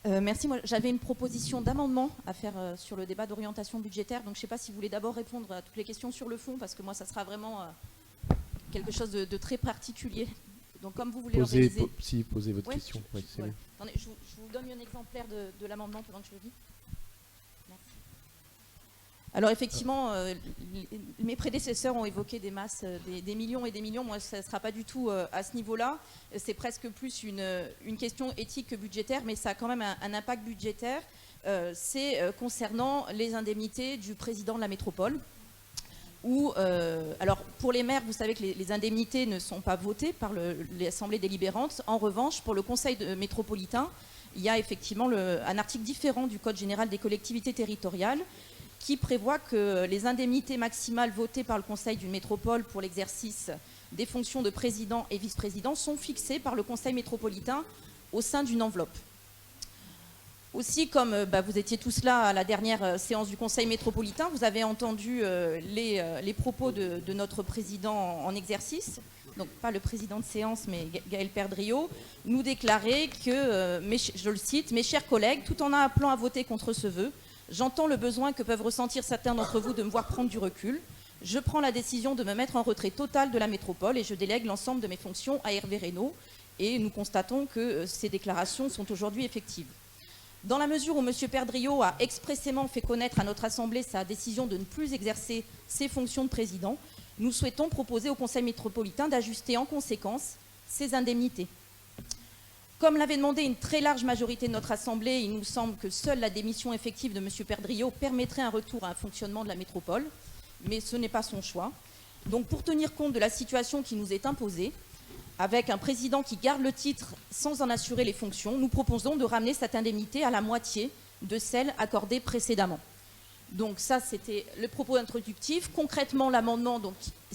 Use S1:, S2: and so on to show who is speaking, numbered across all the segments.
S1: Merci. Moi, j'avais une proposition d'amendement à faire sur le débat d'orientation budgétaire. Donc, je ne sais pas si vous voulez d'abord répondre à toutes les questions sur le fond, parce que moi, ça sera vraiment quelque chose de très particulier. Donc, comme vous voulez l'organiser.
S2: Posez votre question. Oui, c'est
S1: voilà.
S2: bon.
S1: Attendez, je vous donne un exemplaire de l'amendement pendant que je le dis. Merci. Alors, effectivement, mes prédécesseurs ont évoqué des masses, des millions et des millions. Moi, ça ne sera pas du tout à ce niveau-là. C'est presque plus une question éthique que budgétaire, mais ça a quand même un impact budgétaire. C'est concernant les indemnités du président de la métropole. Alors, pour les maires, vous savez que les indemnités ne sont pas votées par l'Assemblée délibérante. En revanche, pour le Conseil métropolitain, il y a effectivement un article différent du Code général des collectivités territoriales qui prévoit que les indemnités maximales votées par le Conseil d'une métropole pour l'exercice des fonctions de président et vice-président sont fixées par le Conseil métropolitain au sein d'une enveloppe. Aussi, comme vous étiez tous là à la dernière séance du Conseil métropolitain, vous avez entendu les propos de notre président en exercice, donc pas le président de séance, mais Gaël Perdriau, nous déclarer que, je le cite, « Mes chers collègues, tout en appelant à voter contre ce vœu, j'entends le besoin que peuvent ressentir certains d'entre vous de me voir prendre du recul. Je prends la décision de me mettre en retrait total de la métropole et je délègue l'ensemble de mes fonctions à Hervé Reynaud. » Et nous constatons que ces déclarations sont aujourd'hui effectives. Dans la mesure où M. Perdriau a expressément fait connaître à notre Assemblée sa décision de ne plus exercer ses fonctions de président, nous souhaitons proposer au Conseil métropolitain d'ajuster en conséquence ses indemnités. Comme l'avait demandé une très large majorité de notre Assemblée, il nous semble que seule la démission effective de M. Perdriau permettrait un retour à un fonctionnement de la métropole, mais ce n'est pas son choix. Donc pour tenir compte de la situation qui nous est imposée, avec un président qui garde le titre sans en assurer les fonctions, nous proposons de ramener cette indemnité à la moitié de celle accordée précédemment. Donc ça, c'était le propos introductif. Concrètement, l'amendement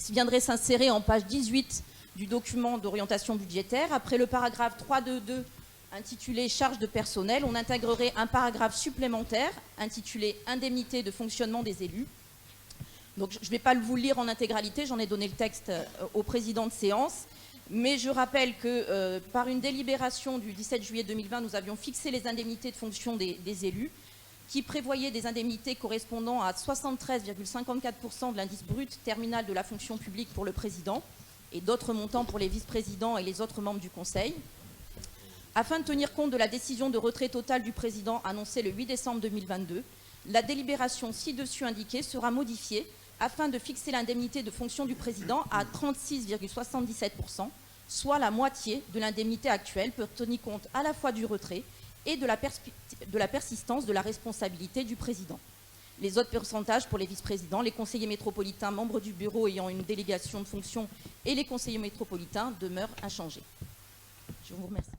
S1: viendrait s'insérer en page 18 du document d'orientation budgétaire. Après le paragraphe 3.2.2 intitulé « Charges de personnel », on intégrerait un paragraphe supplémentaire intitulé « Indemnité de fonctionnement des élus ». Donc je ne vais pas vous le lire en intégralité, j'en ai donné le texte au président de séance. Mais je rappelle que par une délibération du 17 juillet 2020, nous avions fixé les indemnités de fonction des élus, qui prévoyaient des indemnités correspondant à 73,54% de l'indice brut terminal de la fonction publique pour le président et d'autres montants pour les vice-présidents et les autres membres du Conseil. Afin de tenir compte de la décision de retrait total du président annoncée le 8 décembre 2022, la délibération ci-dessus indiquée sera modifiée afin de fixer l'indemnité de fonction du président à 36,77%, soit la moitié de l'indemnité actuelle, pour tenir compte à la fois du retrait et de la persistance de la responsabilité du président. Les autres pourcentages pour les vice-présidents, les conseillers métropolitains, membres du bureau ayant une délégation de fonction et les conseillers métropolitains demeurent inchangés. Je vous remercie.